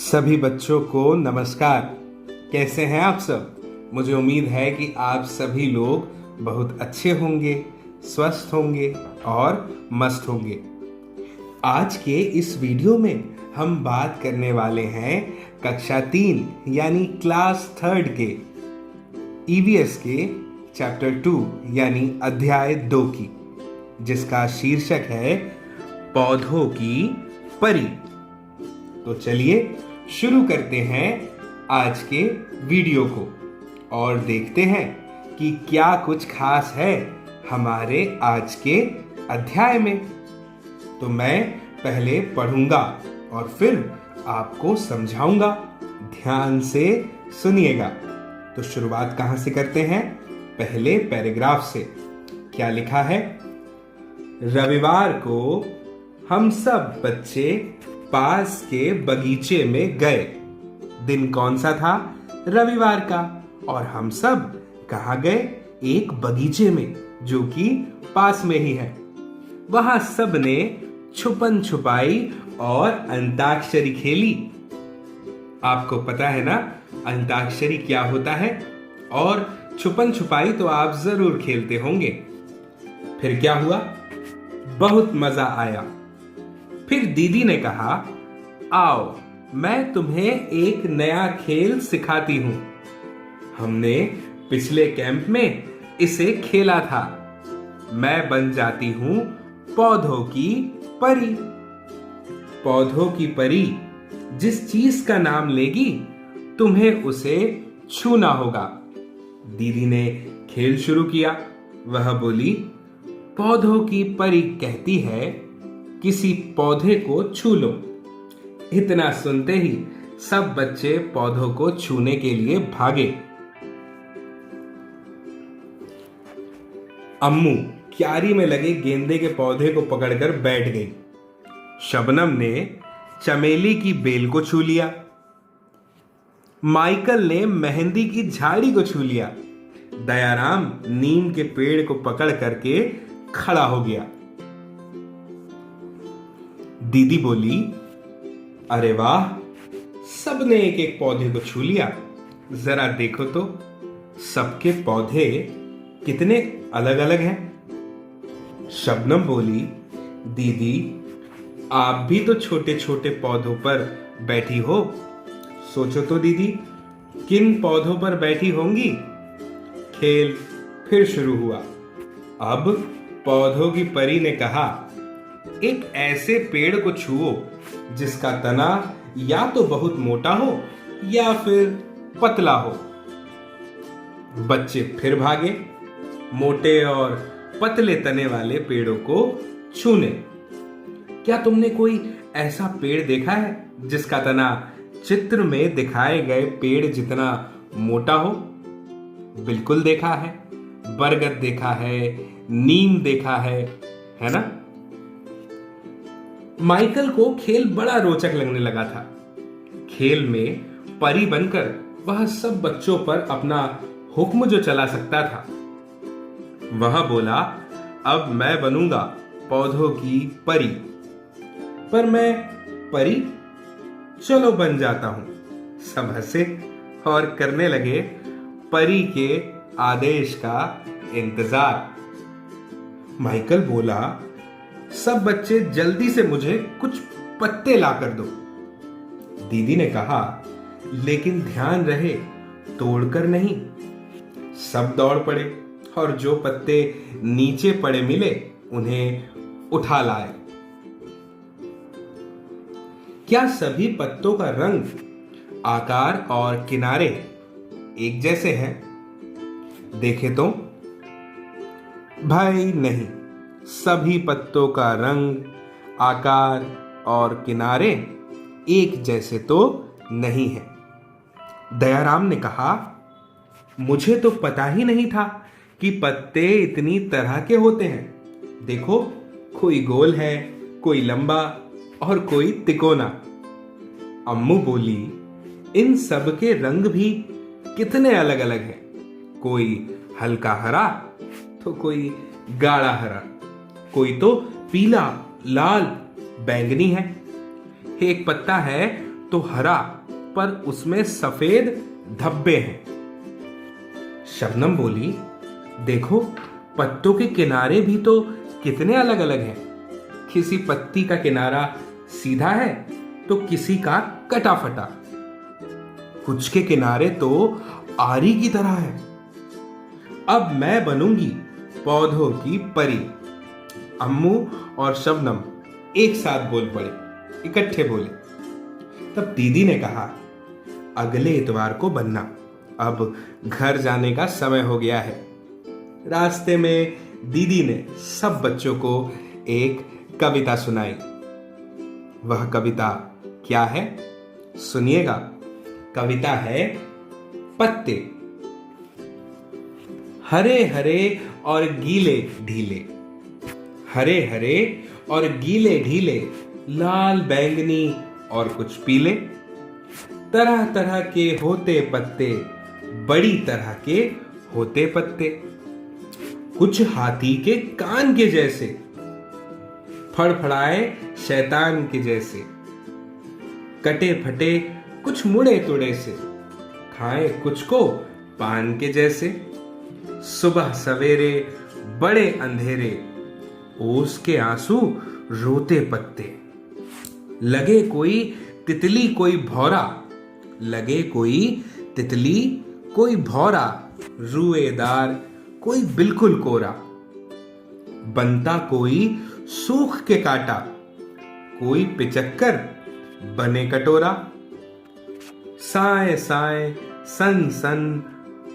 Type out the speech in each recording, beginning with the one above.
सभी बच्चों को नमस्कार। कैसे हैं आप सब? मुझे उम्मीद है कि आप सभी लोग बहुत अच्छे होंगे, स्वस्थ होंगे और मस्त होंगे। आज के इस वीडियो में हम बात करने वाले हैं कक्षा 3 यानी क्लास 3 के ईवीएस के चैप्टर 2 यानी अध्याय 2 की, जिसका शीर्षक है पौधों की परी। तो चलिए शुरू करते हैं आज के वीडियो को और देखते हैं कि क्या कुछ खास है हमारे आज के अध्याय में। तो मैं पहले पढ़ूंगा और फिर आपको समझाऊंगा। ध्यान से सुनिएगा। तो शुरुआत कहां से करते हैं? पहले पैराग्राफ से। क्या लिखा है? रविवार को हम सब बच्चे पास के बगीचे में गए। दिन कौन सा था? रविवार का। और हम सब कहाँ गए? एक बगीचे में जो कि पास में ही है। वहां सब ने छुपन छुपाई और अंताक्षरी खेली। आपको पता है ना अंताक्षरी क्या होता है? और छुपन छुपाई तो आप जरूर खेलते होंगे। फिर क्या हुआ? बहुत मजा आया। फिर दीदी ने कहा, आओ मैं तुम्हें एक नया खेल सिखाती हूं। हमने पिछले कैंप में इसे खेला था। मैं बन जाती हूं पौधों की परी। पौधों की परी जिस चीज का नाम लेगी तुम्हें उसे छूना होगा। दीदी ने खेल शुरू किया। वह बोली, पौधों की परी कहती है किसी पौधे को छू लो। इतना सुनते ही सब बच्चे पौधों को छूने के लिए भागे। अम्मू क्यारी में लगे गेंदे के पौधे को पकड़कर बैठ गई। शबनम ने चमेली की बेल को छू लिया। माइकल ने मेहंदी की झाड़ी को छू लिया। दयाराम नीम के पेड़ को पकड़ करके खड़ा हो गया। दीदी बोली, अरे वाह, सबने एक एक पौधे को छू लिया। जरा देखो तो सबके पौधे कितने अलग अलग हैं। शबनम बोली, दीदी आप भी तो छोटे छोटे पौधों पर बैठी हो। सोचो तो दीदी, किन पौधों पर बैठी होंगी? खेल फिर शुरू हुआ। अब पौधों की परी ने कहा, एक ऐसे पेड़ को छुओ जिसका तना या तो बहुत मोटा हो या फिर पतला हो। बच्चे फिर भागे मोटे और पतले तने वाले पेड़ों को छूने। क्या तुमने कोई ऐसा पेड़ देखा है जिसका तना चित्र में दिखाए गए पेड़ जितना मोटा हो? बिल्कुल देखा है। बरगद देखा है, नीम देखा है ना? माइकल को खेल बड़ा रोचक लगने लगा था। खेल में परी बनकर वह सब बच्चों पर अपना हुक्म जो चला सकता था। वह बोला, अब मैं बनूंगा पौधों की परी। पर मैं परी? चलो बन जाता हूं। सब हंसे और करने लगे परी के आदेश का इंतजार। माइकल बोला, सब बच्चे जल्दी से मुझे कुछ पत्ते लाकर दो। दीदी ने कहा, लेकिन ध्यान रहे तोड़कर नहीं। सब दौड़ पड़े और जो पत्ते नीचे पड़े मिले उन्हें उठा लाए। क्या सभी पत्तों का रंग, आकार और किनारे एक जैसे हैं? देखे तो भाई नहीं, सभी पत्तों का रंग, आकार और किनारे एक जैसे तो नहीं है। दयाराम ने कहा, मुझे तो पता ही नहीं था कि पत्ते इतनी तरह के होते हैं। देखो, कोई गोल है, कोई लंबा और कोई तिकोना। अम्मू बोली, इन सब के रंग भी कितने अलग अलग हैं। कोई हल्का हरा तो कोई गाढ़ा हरा, कोई तो पीला, लाल, बैंगनी है। एक पत्ता है तो हरा, पर उसमें सफेद धब्बे हैं। शबनम बोली, देखो पत्तों के किनारे भी तो कितने अलग अलग हैं। किसी पत्ती का किनारा सीधा है तो किसी का कटा फटा। कुछ के किनारे तो आरी की तरह है। अब मैं बनूंगी पौधों की परी। अम्मू और शबनम एक साथ बोल पड़े, इकट्ठे बोले। तब दीदी ने कहा, अगले इतवार को बनना, अब घर जाने का समय हो गया है। रास्ते में दीदी ने सब बच्चों को एक कविता सुनाई। वह कविता क्या है, सुनिएगा। कविता है पत्ते। हरे हरे और गीले ढीले, हरे हरे और गीले ढीले, लाल बैंगनी और कुछ पीले, तरह तरह के होते पत्ते, बड़ी तरह के होते पत्ते। कुछ हाथी के कान के जैसे, फड़फड़ाए शैतान के जैसे, कटे फटे कुछ मुड़े तुड़े से, खाए कुछ को पान के जैसे। सुबह सवेरे बड़े अंधेरे, ओस के आंसू रोते पत्ते। लगे कोई तितली कोई भौरा, लगे कोई तितली कोई भौरा, रुएदार कोई बिल्कुल कोरा। बनता कोई सूख के काटा, कोई पिचक्कर बने कटोरा। साए साए सन सन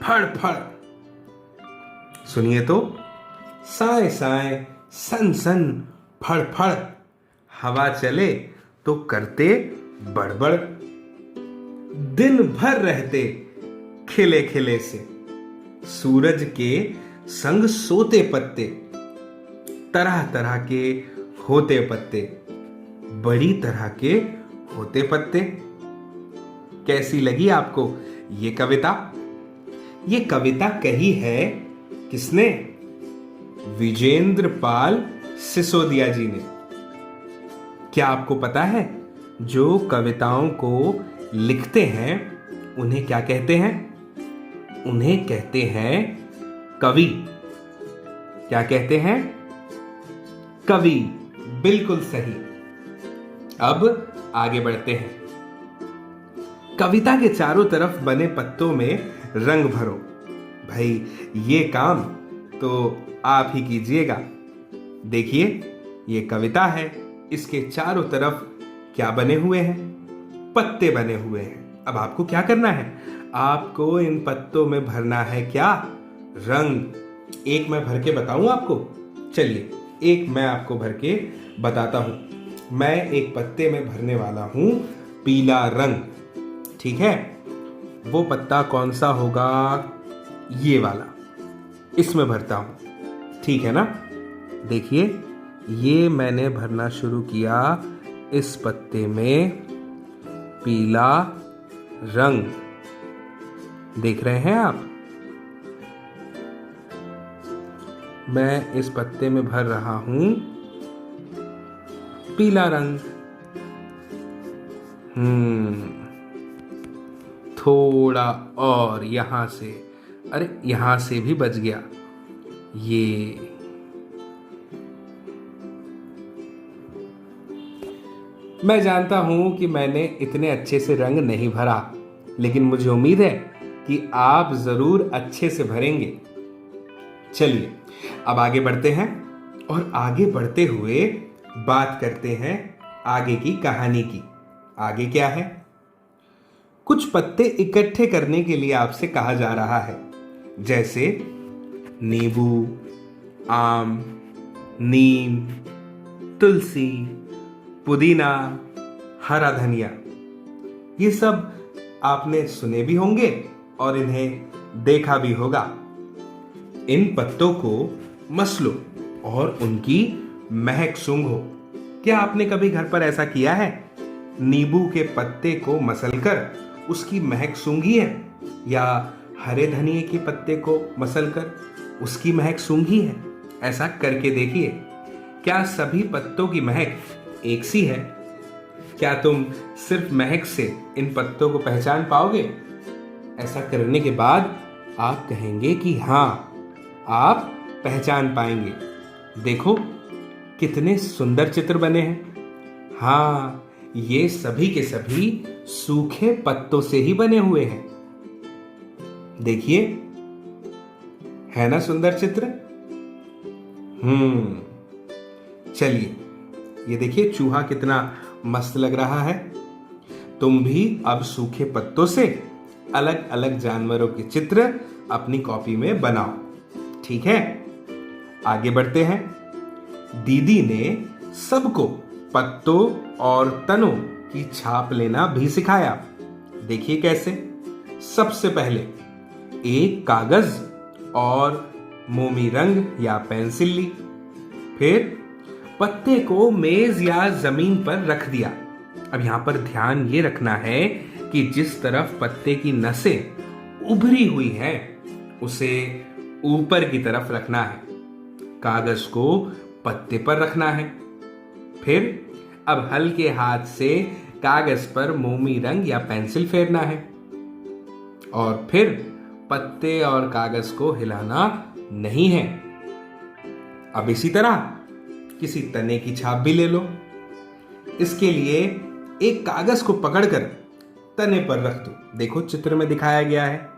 फड़ फड़, सुनिए तो, साए साए सन सन फड़ फड़, हवा चले तो करते बड़बड़। दिन भर रहते खिले खिले से, सूरज के संग सोते पत्ते। तरह तरह के होते पत्ते, बड़ी तरह के होते पत्ते। कैसी लगी आपको ये कविता? ये कविता कही है किसने? विजेंद्र पाल सिसोदिया जी ने। क्या आपको पता है जो कविताओं को लिखते हैं उन्हें क्या कहते हैं? उन्हें कहते हैं कवि। क्या कहते हैं? कवि। बिल्कुल सही। अब आगे बढ़ते हैं। कविता के चारों तरफ बने पत्तों में रंग भरो। भाई ये काम तो आप ही कीजिएगा। देखिए ये कविता है, इसके चारों तरफ क्या बने हुए हैं? पत्ते बने हुए हैं। अब आपको क्या करना है? आपको इन पत्तों में भरना है क्या? रंग। एक मैं भर के बताऊं आपको? चलिए एक मैं आपको भर के बताता हूं। मैं एक पत्ते में भरने वाला हूं पीला रंग, ठीक है? वो पत्ता कौन सा होगा? ये वाला, इसमें भरता हूं, ठीक है ना? देखिए ये मैंने भरना शुरू किया इस पत्ते में पीला रंग। देख रहे हैं आप? मैं इस पत्ते में भर रहा हूं पीला रंग। थोड़ा और यहां से, अरे यहां से भी बच गया। ये मैं जानता हूं कि मैंने इतने अच्छे से रंग नहीं भरा, लेकिन मुझे उम्मीद है कि आप जरूर अच्छे से भरेंगे। चलिए अब आगे बढ़ते हैं और आगे बढ़ते हुए बात करते हैं आगे की कहानी की। आगे क्या है? कुछ पत्ते इकट्ठे करने के लिए आपसे कहा जा रहा है, जैसे नींबू, आम, नीम, तुलसी, पुदीना, हरा धनिया। ये सब आपने सुने भी होंगे और इन्हें देखा भी होगा। इन पत्तों को मसलो और उनकी महक सूंघो। क्या आपने कभी घर पर ऐसा किया है? नींबू के पत्ते को मसलकर उसकी महक सूंघी है? या हरे धनिये के पत्ते को मसलकर उसकी महक सूंघी है? ऐसा करके देखिए। क्या सभी पत्तों की महक एक सी है? क्या तुम सिर्फ महक से इन पत्तों को पहचान पाओगे? ऐसा करने के बाद आप कहेंगे कि हाँ, आप पहचान पाएंगे। देखो कितने सुंदर चित्र बने हैं। हाँ, ये सभी के सभी सूखे पत्तों से ही बने हुए हैं। देखिए, है ना सुंदर चित्र? चलिए, ये देखिए चूहा कितना मस्त लग रहा है। तुम भी अब सूखे पत्तों से अलग अलग जानवरों के चित्र अपनी कॉपी में बनाओ, ठीक है? आगे बढ़ते हैं। दीदी ने सबको पत्तों और तनों की छाप लेना भी सिखाया। देखिए कैसे। सबसे पहले एक कागज और मोमी रंग या पेंसिल ली, फिर पत्ते को मेज या जमीन पर रख दिया। अब यहां पर ध्यान ये रखना है कि जिस तरफ पत्ते की नसें उभरी हुई है उसे ऊपर की तरफ रखना है। कागज को पत्ते पर रखना है। फिर अब हल्के हाथ से कागज पर मोमी रंग या पेंसिल फेरना है और फिर पत्ते और कागज को हिलाना नहीं है। अब इसी तरह किसी तने की छाप भी ले लो। इसके लिए एक कागज को पकड़कर तने पर रख दो। देखो चित्र में दिखाया गया है।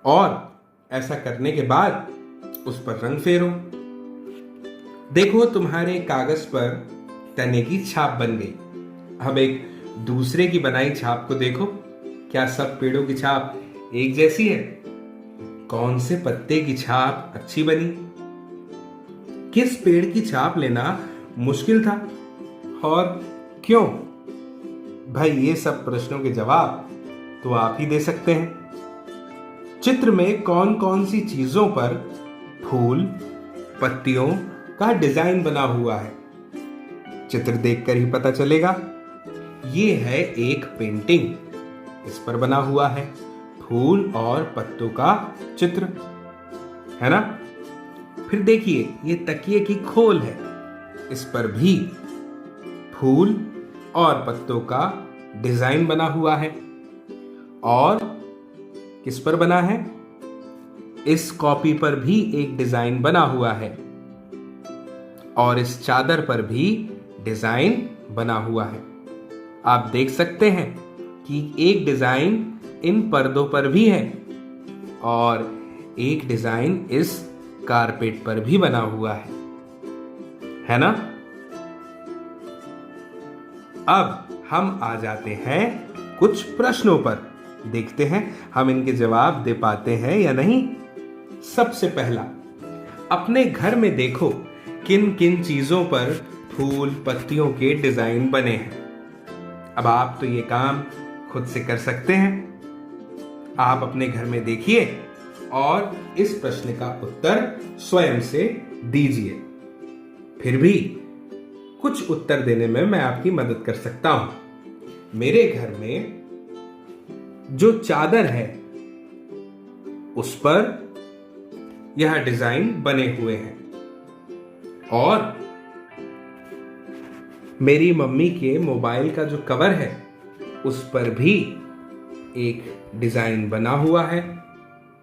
और ऐसा करने के बाद उस पर रंग फेरो। देखो तुम्हारे कागज पर तने की छाप बन गई। अब एक दूसरे की बनाई छाप को देखो। क्या सब पेड़ों की छाप एक जैसी है? कौन से पत्ते की छाप अच्छी बनी? किस पेड़ की छाप लेना मुश्किल था और क्यों? भाई, ये सब प्रश्नों के जवाब तो आप ही दे सकते हैं। चित्र में कौन कौन सी चीजों पर फूल, पत्तियों का डिजाइन बना हुआ है, चित्र देखकर ही पता चलेगा। ये है एक पेंटिंग, इस पर बना हुआ है फूल और पत्तों का चित्र, है ना? फिर देखिए, ये तकिए की खोल है, इस पर भी फूल और पत्तों का डिजाइन बना हुआ है। और किस पर बना है? इस कॉपी पर भी एक डिजाइन बना हुआ है और इस चादर पर भी डिजाइन बना हुआ है। आप देख सकते हैं कि एक डिजाइन इन पर्दों पर भी है और एक डिजाइन इस कारपेट पर भी बना हुआ है ना? अब हम आ जाते हैं कुछ प्रश्नों पर। देखते हैं हम इनके जवाब दे पाते हैं या नहीं। सबसे पहला, अपने घर में देखो किन किन चीजों पर फूल पत्तियों के डिजाइन बने हैं। अब आप तो ये काम खुद से कर सकते हैं। आप अपने घर में देखिए और इस प्रश्न का उत्तर स्वयं से दीजिए। फिर भी कुछ उत्तर देने में मैं आपकी मदद कर सकता हूं। मेरे घर में जो चादर है उस पर यह डिजाइन बने हुए हैं और मेरी मम्मी के मोबाइल का जो कवर है उस पर भी एक डिजाइन बना हुआ है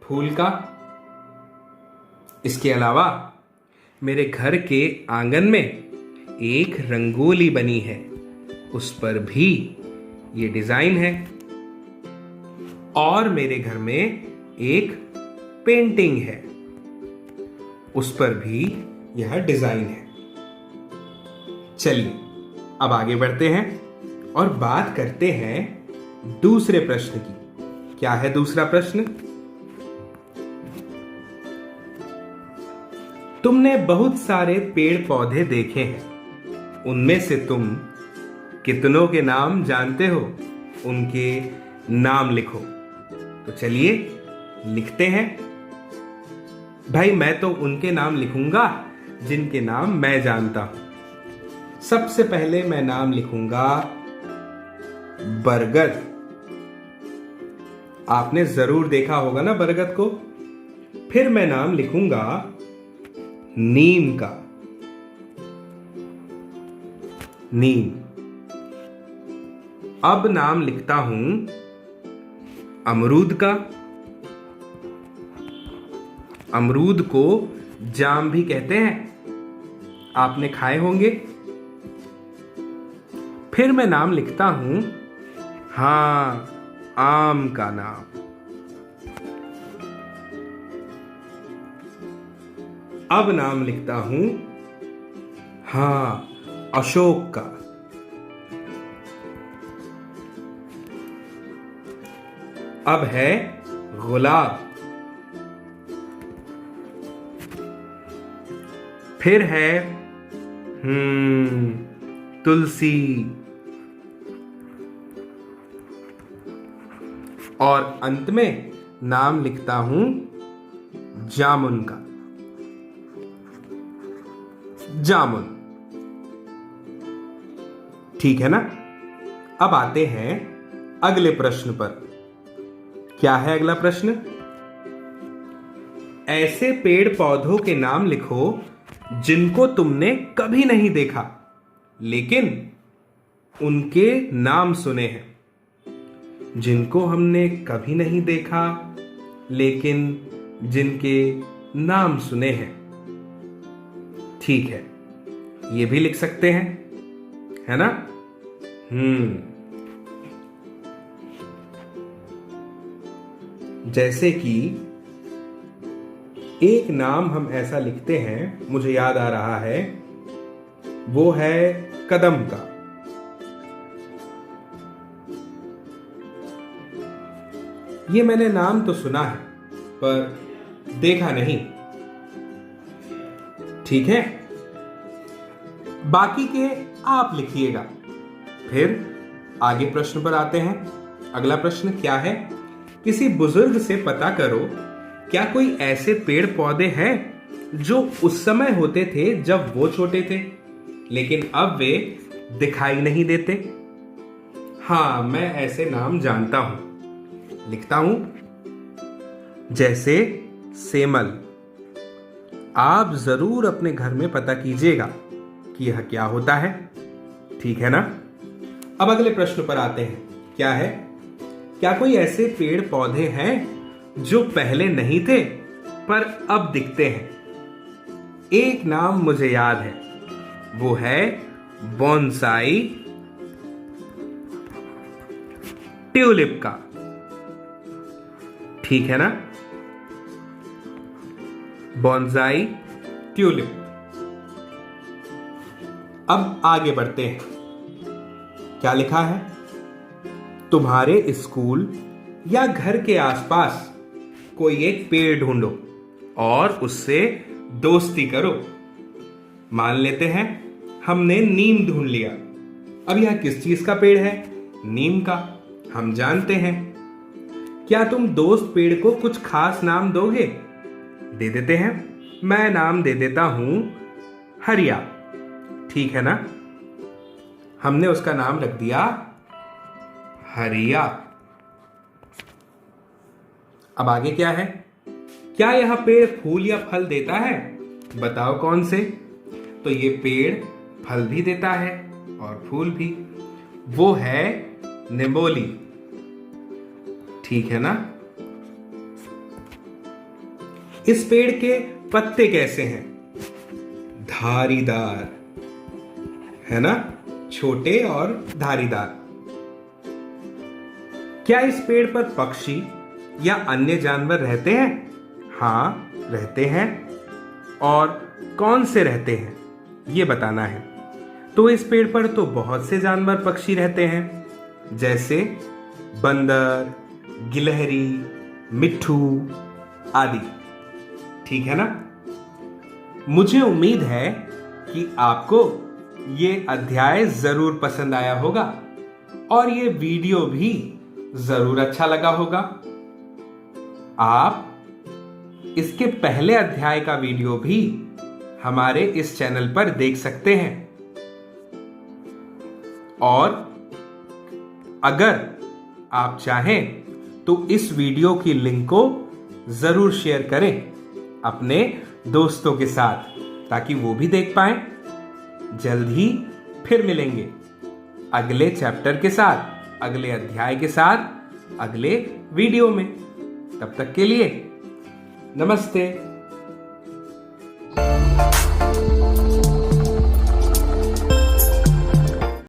फूल का। इसके अलावा मेरे घर के आंगन में एक रंगोली बनी है, उस पर भी ये डिजाइन है। और मेरे घर में एक पेंटिंग है, उस पर भी यह डिजाइन है। चलिए अब आगे बढ़ते हैं और बात करते हैं दूसरे प्रश्न की। क्या है दूसरा प्रश्न? तुमने बहुत सारे पेड़ पौधे देखे हैं, उनमें से तुम कितनों के नाम जानते हो? उनके नाम लिखो। तो चलिए लिखते हैं। भाई, मैं तो उनके नाम लिखूंगा जिनके नाम मैं जानता हूं। सबसे पहले मैं नाम लिखूंगा बरगद। आपने जरूर देखा होगा ना बरगद को। फिर मैं नाम लिखूंगा नीम का, नीम। अब नाम लिखता हूं अमरूद का। अमरूद को जाम भी कहते हैं, आपने खाए होंगे। फिर मैं नाम लिखता हूं आम का नाम। अब नाम लिखता हूं अशोक का। अब है गुलाब। फिर है तुलसी। और अंत में नाम लिखता हूं जामुन का। जामुन, ठीक है ना। अब आते हैं अगले प्रश्न पर। क्या है अगला प्रश्न? ऐसे पेड़ पौधों के नाम लिखो जिनको तुमने कभी नहीं देखा लेकिन उनके नाम सुने हैं। जिनको हमने कभी नहीं देखा लेकिन जिनके नाम सुने हैं। ठीक है, ये भी लिख सकते हैं, है ना। जैसे कि एक नाम हम ऐसा लिखते हैं, मुझे याद आ रहा है, वो है कदम का। ये मैंने नाम तो सुना है पर देखा नहीं। ठीक है, बाकी के आप लिखिएगा। फिर आगे प्रश्न पर आते हैं। अगला प्रश्न क्या है? किसी बुजुर्ग से पता करो क्या कोई ऐसे पेड़ पौधे हैं जो उस समय होते थे जब वो छोटे थे लेकिन अब वे दिखाई नहीं देते। मैं ऐसे नाम जानता हूं, लिखता हूं। जैसे सेमल। आप जरूर अपने घर में पता कीजिएगा कि यह क्या होता है, ठीक है ना। अब अगले प्रश्न पर आते हैं। क्या है? क्या कोई ऐसे पेड़ पौधे हैं जो पहले नहीं थे पर अब दिखते हैं? एक नाम मुझे याद है, वो है बोनसाई ट्यूलिप का। ठीक है ना, बोनसाई ट्यूलिप। अब आगे बढ़ते हैं। क्या लिखा है? तुम्हारे स्कूल या घर के आसपास कोई एक पेड़ ढूंढो और उससे दोस्ती करो। मान लेते हैं हमने नीम ढूंढ लिया। अब यह किस चीज का पेड़ है? नीम का, हम जानते हैं। क्या तुम दोस्त पेड़ को कुछ खास नाम दोगे? दे देते हैं। मैं नाम दे देता हूं हरिया। ठीक है ना, हमने उसका नाम रख दिया हरिया। अब आगे क्या है? क्या यह पेड़ फूल या फल देता है? बताओ कौन से? तो ये पेड़ फल भी देता है और फूल भी। वो है निंबोली। ठीक है ना। इस पेड़ के पत्ते कैसे हैं? धारीदार, है ना, छोटे और धारीदार। क्या इस पेड़ पर पक्षी या अन्य जानवर रहते हैं? हाँ, रहते हैं। और कौन से रहते हैं ये बताना है। तो इस पेड़ पर तो बहुत से जानवर पक्षी रहते हैं, जैसे बंदर, गिलहरी, मिट्ठू आदि। ठीक है ना। मुझे उम्मीद है कि आपको ये अध्याय जरूर पसंद आया होगा और ये वीडियो भी जरूर अच्छा लगा होगा। आप इसके पहले अध्याय का वीडियो भी हमारे इस चैनल पर देख सकते हैं। और अगर आप चाहें तो इस वीडियो की लिंक को जरूर शेयर करें अपने दोस्तों के साथ, ताकि वो भी देख पाएं। जल्द ही फिर मिलेंगे अगले चैप्टर के साथ। अगले अध्याय के साथ अगले वीडियो में। तब तक के लिए नमस्ते।